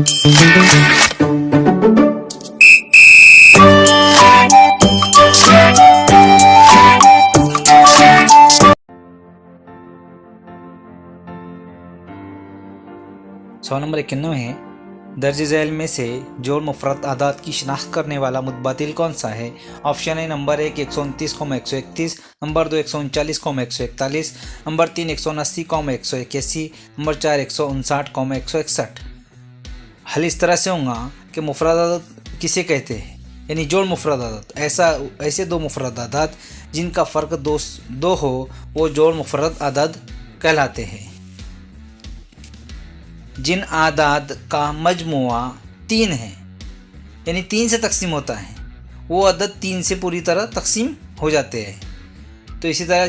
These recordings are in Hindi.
सवाल नंबर 91 है, दर्ज झैल में से जोड़ मुफरत आदाद की शनाख्त करने वाला मुतबादिल कौन सा है? ऑप्शन है नंबर 1 129,131, नंबर 2 139,141, नंबर 3 180,181, नंबर 4 159,161। हल इस तरह से होगा कि मुफरत आदाद किसे कहते हैं, यानी जोड़ मुफरत आदाद ऐसे दो मुफरत आदाद जिनका फ़र्क दो हो वो जोड़ मुफरत आदाद कहलाते हैं। जिन आदाद का मजमुआ 3 है, यानी 3 से तकसीम होता है, वो अदद 3 से पूरी तरह तकसीम हो जाते हैं। तो इसी तरह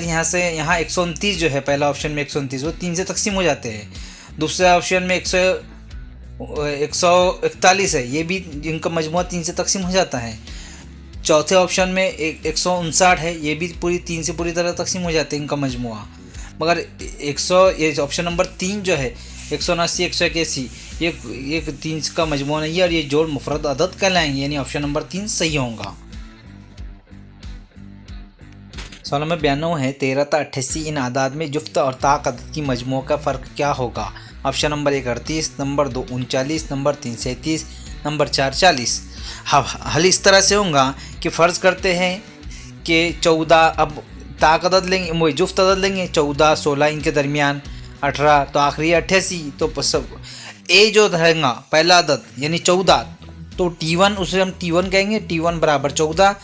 यहाँ 129 जो है, पहला ऑप्शन में 129 वो 3 से तकसीम हो जाते हैं। दूसरे ऑप्शन में 141 है, ये भी इनका मजमुआ 3 से तकसीम हो जाता है। चौथे ऑप्शन में 159 है, ये भी 3 से पूरी तरह तकसीम हो जाते हैं इनका मजमुआ। मगर ये ऑप्शन नंबर 3 जो है 179 181 ये 3 का मजमूआ नहीं है और ये जोड़ मुफरद अदद कहलाएंगे, यानी ऑप्शन नंबर 3 सही होगा। सवाल नंबर 92 है, 13 ता 88 इन आदाद में जुफ्त और ताक अदद की मजमूआ का फ़र्क क्या होगा? Option number 1 38, number 2 39, number 3 37, number 4 40। हल इस तरह से होगा कि फ़र्ज़ करते हैं कि 14, अब ताक अदद लेंगे, वो जुफ्त अदद लेंगे 14 16 इनके दरमियान 18, तो आखिरी 88, तो सब ए जो रहेगा पहला अदद यानी 14, तो T1 उसे हम T1 कहेंगे। T1 बराबर 14,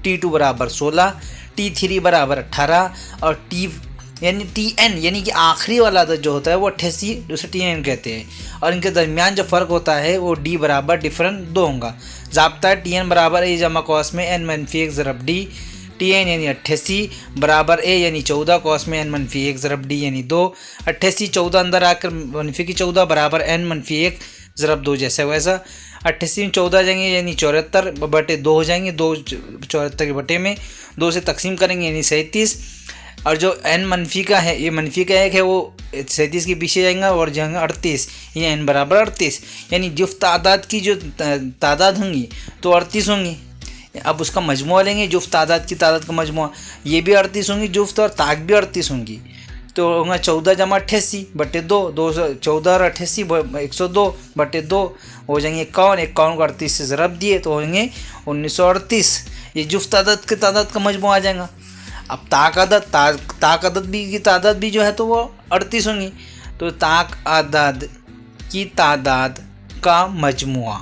T2 बराबर 16, T3 बराबर 18 और Tn यानी कि आखिरी वाला अदद जो होता है वो 88 उसे Tn कहते हैं। और इनके दरमियान जो फ़र्क होता है वो D बराबर डिफरेंट 2 होगा। ज़ाब्ता Tn बराबर ए जमा कौस में n मनफी 1 ज़रब D, Tn यानी 88 बराबर ए यानी 14 कौस में n मनफी 1 ज़रब D यानी 2। 88 14 अंदर आकर मनफी की 14 बराबर n मनफी 1 ज़रब 2 जैसा वैसा। 88 में 14 जाएंगे यानी 74 बटे 2 हो जाएंगे, 2 74 के बटे में 2 से तकसीम करेंगे यानी 37। और जो n मनफी का है, ये मनफी का एक है वो 37 के पीछे जाएंगा और जाएंगे 38, ये n बराबर 38, यानी जुफ्त तादाद की जो तादाद होंगी तो 38 होंगी। अब उसका मजमुआ लेंगे, जुफ्त तादाद की तादाद का मजमुआ, ये भी 38 होंगी जुफ्त और ताक भी 38 होंगी। तो होगा 14 जमा 88 बटे 2, 14 और 88 102 बटे 2 हो जाएंगे 51, 51 को 38 से ज़रब दिए तो होंगे 1938। ये जुफ्त तादाद के तादाद का मजमुआ आ जाएगा। अब ताक अदद भी की तादाद भी जो है तो वो 38 होंगी। तो ताक अदद की तादाद का मजमुआ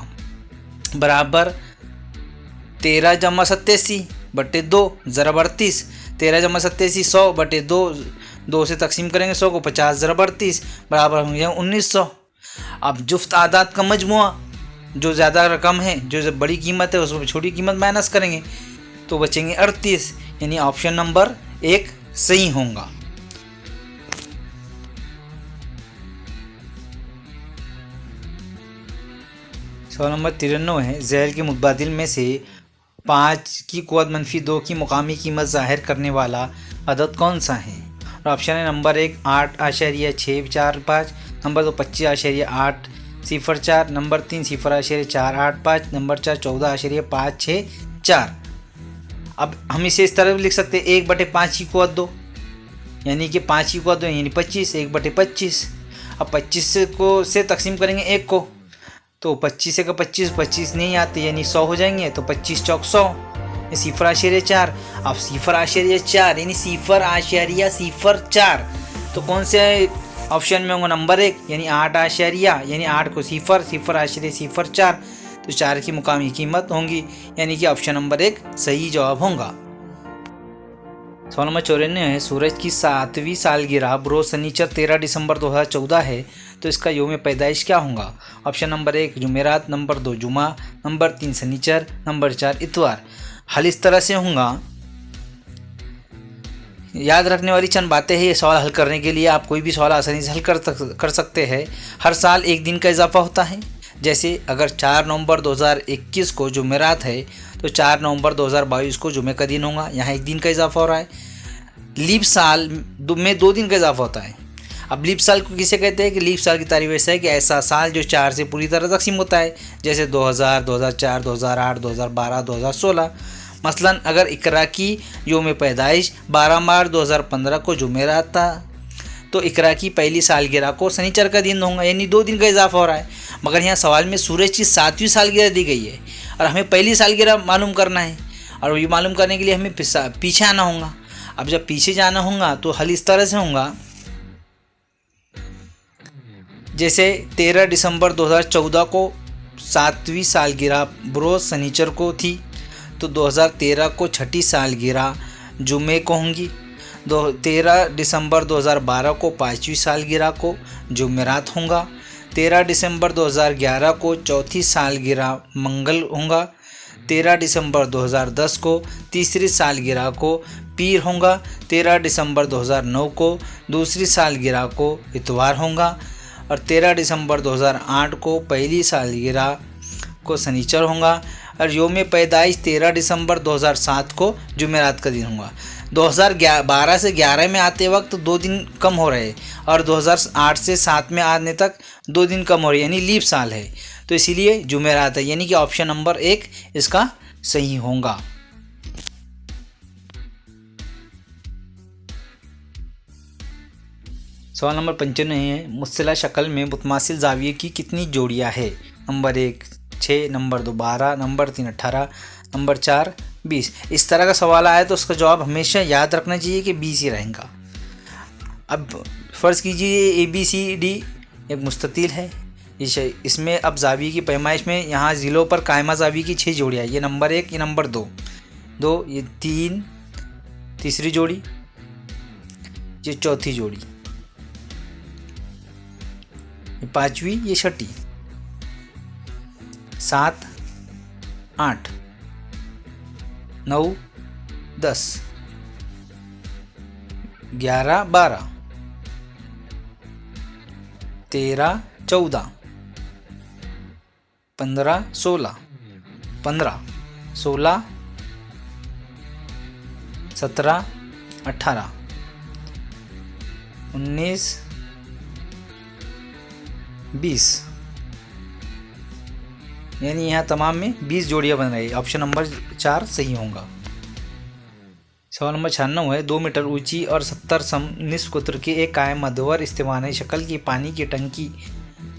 बराबर 13 जमा 87 बटे 2 ज़रब 38। 13 जमा 87 100 बटे 2, 2 से तकसीम करेंगे 100 को 50 ज़रब 38 बराबर होंगे 1900। अब जुफ्त आदाद का मजमुआ, जो ज़्यादा रकम है, जो बड़ी कीमत है उसमें छोटी कीमत माइनस करेंगे तो बचेंगे 38, यानी ऑप्शन नंबर 1 सही होगा। सवाल नंबर 93 है, ज़ैल के मुतबादिल में से 5 की क़ुव्वत मनफी 2 की मुकामी कीमत ज़ाहिर करने वाला अदद कौन सा है? और ऑप्शन है नंबर 1 8.645, नंबर 2 25.804, नंबर 3 0.485, नंबर 4 14.564। अब हम इसे इस तरह भी लिख सकते हैं 1/5 की क़ुव्वत 2, यानी कि 5 की क़ुव्वत 2 यानी 25, 1/25। अब 25 से तकसीम करेंगे 1 को, तो 25 से का 25 नहीं आते यानी 100 हो जाएंगे, तो 25 चौक 100, 0.4। अब 0.4 यानी 0.04, तो कौन से ऑप्शन में होगा? नंबर 1 यानी 8 यानी 8 को 0.04, तो 4 की मुकामी कीमत होंगी, यानी कि ऑप्शन नंबर 1 सही जवाब होगा। सवाल नंबर 94 है, सूरज की 7वीं सालगिरह बरोज़ शनिचर 13 दिसंबर 2014 है, तो इसका योम पैदाइश क्या होगा? ऑप्शन नंबर 1 जुमेरात, नंबर 2 जुमा, नंबर 3 शनिचर, नंबर 4 इतवार। हल इस तरह से होगा। याद रखने वाली चंद बातें हैं ये सवाल हल करने के लिए। आप कोई भी सवाल आसानी से हल कर सकते हैं। हर साल एक दिन का इजाफा होता है। जैसे अगर 4 नवंबर 2021 को जुमेरात है तो 4 नवंबर 2022 को जुमे का दिन होगा, यहाँ एक दिन का इजाफा हो रहा है। लीप साल में 2 दिन का इजाफा होता है। अब लीप साल को किसे कहते हैं कि लीप साल की तारीफ ऐसा है कि ऐसा साल जो 4 से पूरी तरह तकसीम होता है, जैसे 2000, 2004, 2008, 2012, 2016। मसलन अगर इकरा की योम पैदाइश 12 मार्च 2015 को जुमेरात था तो इकरा की पहली सालगिरह को शनिचर का दिन होगा, यानी 2 दिन का इजाफा हो रहा है। मगर यहाँ सवाल में सूरज की 7वीं सालगिरह दी गई है और हमें पहली सालगिरह मालूम करना है, और ये मालूम करने के लिए हमें पीछे आना होगा। अब जब पीछे जाना होगा तो हल इस तरह से होगा, जैसे 13 दिसंबर 2014 को 7वीं सालगिरह बरोज़ शनिचर को थी तो 2013 को 6ठी सालगिरह जुमे को होंगी। 13 दिसंबर 2012 को 5वीं सालगिरह को जुमेरात होगा। 13 दिसंबर 2011 को 4थी सालगिरह मंगल होगा। 13 दिसंबर 2010 को 3री सालगिरह को पीर होगा। 13 दिसंबर 2009 को 2री सालगिरह को इतवार होगा और 13 दिसंबर 2008 को पहली सालगिरह को शनिचर होगा और योम पैदाइश 13 दिसंबर 2007 को जुमेरात का दिन होगा। 2012 से 11 में आते वक्त 2 दिन कम हो रहे और 2008 से 7 में आने तक 2 दिन कम हो रहे, यानी लीप साल है, तो इसीलिए जुमेरात है, यानी कि ऑप्शन नंबर 1 इसका सही होगा। सवाल नंबर 95 है, मुत्सला शक्ल में मुतमासिल जाविये की कितनी जोड़ियाँ है? Number 1 6, number 2 12, number 3 18, number 4 20। इस तरह का सवाल आया तो उसका जवाब हमेशा याद रखना चाहिए कि 20 ही रहेगा। अब फ़र्ज़ कीजिए ABCD एक मुस्ततील है, इसमें अब जाविये की पैमाइश में यहाँ ज़िलों पर कायमा जाविये की 6 जोड़ियाँ, ये नंबर 1, ये नंबर 2, ये 3, तीसरी जोड़ी, ये चौथी जोड़ी, ये 5वीं, ये 6ठी, 7, 8, 9, 10, 11, 12, 13, 14, 15, 16, 15, 16, 17, 18, 19, 20, यानी यहाँ तमाम में 20 जोड़ियाँ बन रही है। ऑप्शन नंबर 4 सही होगा। सवाल नंबर 96 है, 2 मीटर ऊंची और 70 सम निस्फ कुतर की एक कायम मध्यवर इस्तेमाल शक्ल की पानी की टंकी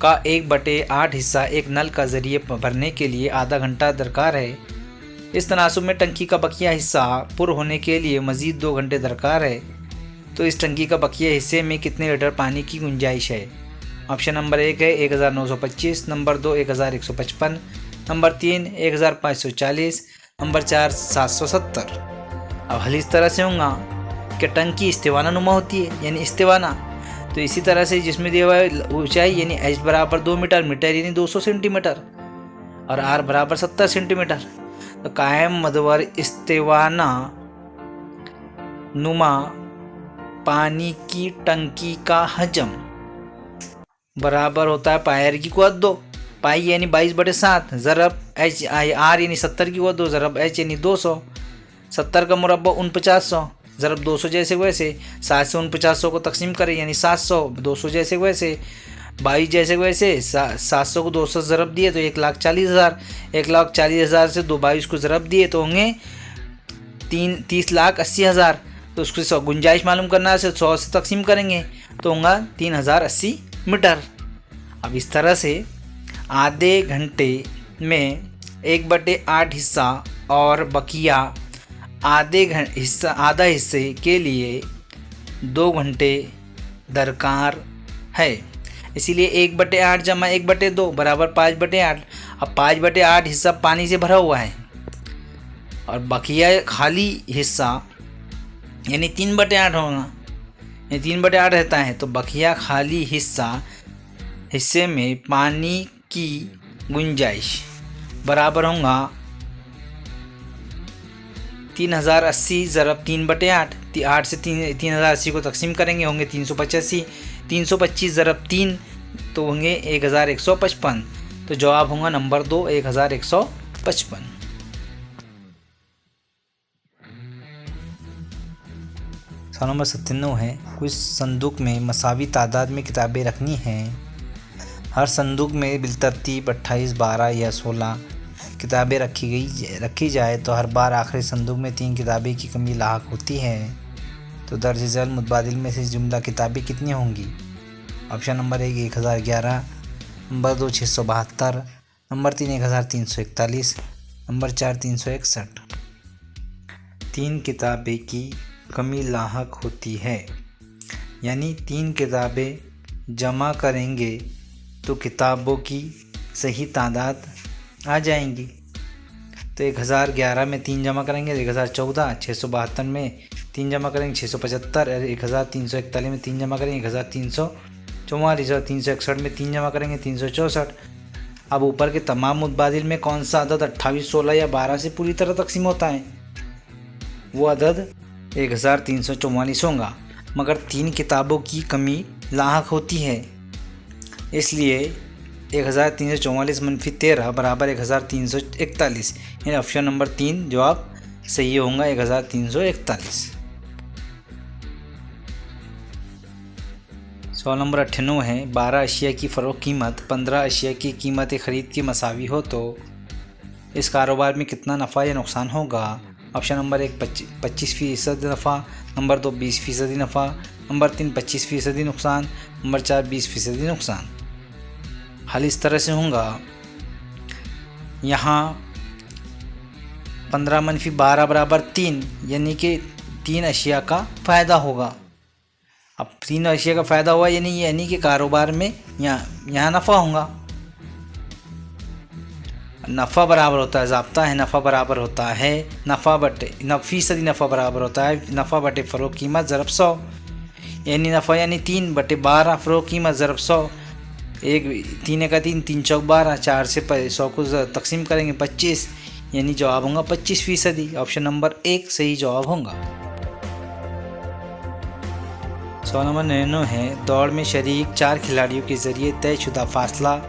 का 1/8 हिस्सा एक नल का जरिए भरने के लिए आधा घंटा दरकार है। इस तनासुब में टंकी का बकिया हिस्सा पुर होने के लिए मज़ीद 2 घंटे दरकार है, तो इस टंकी का बकिया हिस्से में कितने लीटर पानी की गुंजाइश है? ऑप्शन नंबर 1 है 1925, नंबर 2 1155, नंबर 3 1540, नंबर 4 770। अब हल इस तरह से होगा कि टंकी इस्तिवाना नुमा होती है, यानी इस्तिवाना, तो इसी तरह से जिसमें दिया हुआ है ऊंचाई यानी h बराबर 2 मीटर, मीटर यानी 200 सेंटीमीटर और r बराबर 70 सेंटीमीटर, तो कायम मदवर इस्तिवाना नुमा पानी की टंकी का हजम बराबर होता है पायर की कुव्वत 2, पाई यानी 22/7 ज़रब h, r यानी 70 की कुव्वत 2 ज़रब h यानी 200, 70 का मुरब्बा 4900 ज़रब 200 जैसे वैसे, 7 से 4900 को तकसीम करें यानी 700, 200 जैसे वैसे, 22 जैसे वैसे, 700 को 200 ज़रब दिए तो 1,40,000, 1,40,000 से 22 को ज़रब दिए तो होंगे 30,80,000, तो उसको गुंजाइश मालूम करना है, 100 से तकसीम करेंगे तो होगा 3080 मीटर। अब इस तरह से आधे घंटे में 1/8 हिस्सा और बकिया आधा हिस्से के लिए 2 घंटे दरकार है, इसीलिए 1/8 जमा 1/2 बराबर 5/8। अब 5/8 हिस्सा पानी से भरा हुआ है और बकिया खाली हिस्सा यानी 3/8 होगा, ये 3/8 रहता है, तो बकिया खाली हिस्से में पानी की गुंजाइश बराबर होगा 3080 ज़रब 3/8, 8 से 3080 को तकसीम करेंगे होंगे 385, 325 ज़रब 3 तो होंगे 1155, तो जवाब होगा नंबर 2 1155। सवाल नंबर 97 है, कुछ संदूक में मसावी तादाद में किताबें रखनी हैं। हर संदूक में बिलतरतीब 28, 12 या 16 किताबें रखी जाए तो हर बार आखिरी संदूक में 3 किताबें की कमी लाहक होती है। तो दर्ज झेल मुतबादिल में से जुमला किताबें कितनी होंगी? Option number 1 1011, number 2 672, number 3 1341, number 4 361। 3 किताबें की कमी लाहक होती है, यानी 3 किताबें जमा करेंगे तो किताबों की सही तादाद आ जाएंगी। तो 1011 में 3 जमा करेंगे 1014, 672 में 3 जमा करेंगे 675, 1341 में 3 जमा करेंगे 1344 और 361 में 3 जमा करेंगे 364। अब ऊपर के तमाम मुतबादिल में कौन सा अदद 28, 16 या 12 से पूरी तरह तकसीम होता है? वो अदद 1344 होगा, मगर 3 किताबों की कमी लाहक होती है, इसलिए 1344 - 13 बराबर 1341, यानी ऑप्शन नंबर 3 जवाब सही होगा 1341। सवाल नंबर 98 है, 12 अशिया की फ़रोख्त कीमत 15 अशिया की कीमत ख़रीद के मसावी हो तो इस कारोबार में कितना नफ़ा या नुकसान होगा? ऑप्शन नंबर 1 25% नफ़ा, नंबर 2 20% नफ़ा, नंबर 3 25% नुकसान, नंबर 4 20% नुकसान। हल इस तरह से होगा, यहाँ 15 - 12 बराबर 3, यानी कि 3 अशिया का फ़ायदा होगा। अब 3 अशिया का फ़ायदा हुआ यानी कि कारोबार में यहाँ नफ़ा होगा। नफ़ा बराबर होता है, ज़ाब्ता है, नफ़ा बराबर होता है नफ़ा बटे फ़ीसदी नफ़ा बराबर होता है नफ़ा बटे फ़रोख्त कीमत ज़रब 100, यानी नफ़ा यानी 3 बटे 12 फ़रोख्त कीमत ज़रब 100। 3 का 3, 3 चौक 12, 4 से 100 को तकसीम करेंगे 25, यानी जवाब होगा 25%। ऑप्शन नंबर 1 सही जवाब होगा। सवाल नंबर 99 है, दौड़ में शरीक 4 खिलाड़ियों के ज़रिए तयशुदा फासला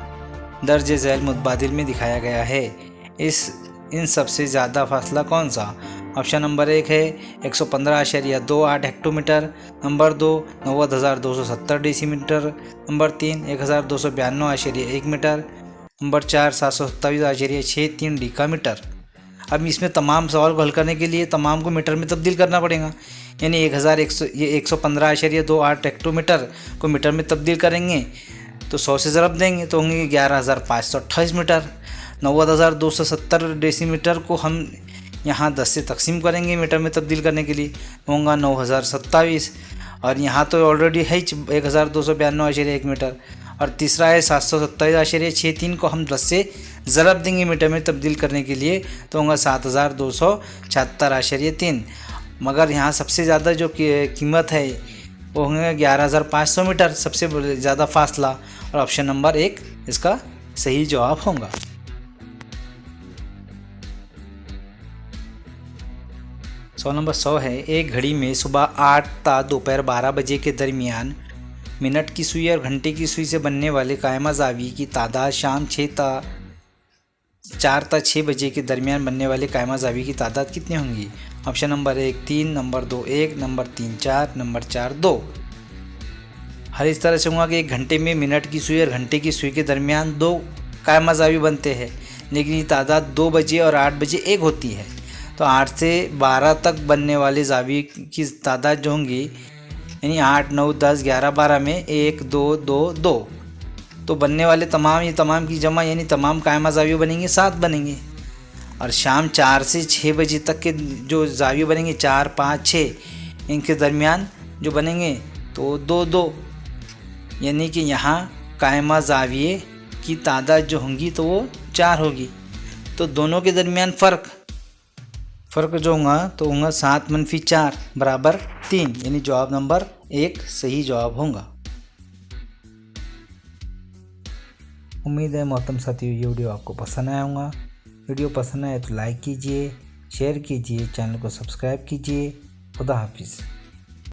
दर्ज झेल मुतबादिल में दिखाया गया है। इन सबसे ज़्यादा फासला कौन सा? ऑप्शन नंबर 1 है 115.28 hectometre, number 2 90,270 decimetre, number 3 1292.1 metre, number 4 727.63 decametre. अब इसमें तमाम सवाल को हल करने के लिए तमाम को मीटर में तब्दील करना पड़ेगा, यानी 115.28 हेक्टोमीटर को मीटर में तब्दील करेंगे तो 100 से ज़रब देंगे तो होंगे 11,528 मीटर। 90,270 डेसीमीटर को हम यहाँ 10 से तकसीम करेंगे मीटर में तब्दील करने के लिए, होगा 9,027, और यहाँ तो ऑलरेडी है 1292.1 मीटर। और तीसरा है 727.63 को हम 10 से ज़रब देंगे मीटर में तब्दील करने के लिए तो होगा 7,276.3, मगर यहाँ सबसे ज़्यादा जो कीमत है वो होंगे 11,500 मीटर, सबसे ज़्यादा फासला, और ऑप्शन नंबर 1 इसका सही जवाब होगा। सवाल नंबर 100 है, एक घड़ी में सुबह 8 ता दोपहर 12 बजे के दरमियान मिनट की सुई और घंटे की सुई से बनने वाले कायमा ज़ावी की तादाद शाम 4 ता 6 बजे के दरमियान बनने वाले कायमा ज़ावी की तादाद कितनी होंगी? Option number 1 3, number 2 1, number 3 4, number 4 2। हर इस तरह से होगा कि एक घंटे में मिनट की सुई और घंटे की सुई के दरमियान 2 कायमा ज़ावी बनते हैं, लेकिन ये तादाद 2 बजे और 8 बजे एक होती है। तो 8 से 12 तक बनने वाले ज़ावी की तादाद जो होंगी, यानी 8 9 10 11 12 में 1 2 2 2, तो बनने वाले तमाम की जमा यानी तमाम कायमा ज़ावी बनेंगे 7 बनेंगे। और शाम 4 से 6 बजे तक के जो ज़ावी बनेंगे 4 5 6, इनके दरमियान जो बनेंगे तो 2 2, यानी कि यहाँ कायमा ज़ाविये की तादाद जो होंगी तो वो 4 होगी। तो दोनों के दरमियान फ़र्क जो होगा तो होगा 7 - 4 बराबर 3, यानी जवाब नंबर 1 सही जवाब होगा। उम्मीद है मोहतरम साथियों ये वीडियो आपको पसंद आया होगा। वीडियो पसंद आए तो लाइक कीजिए, शेयर कीजिए, चैनल को सब्सक्राइब कीजिए। खुदा हाफिज़।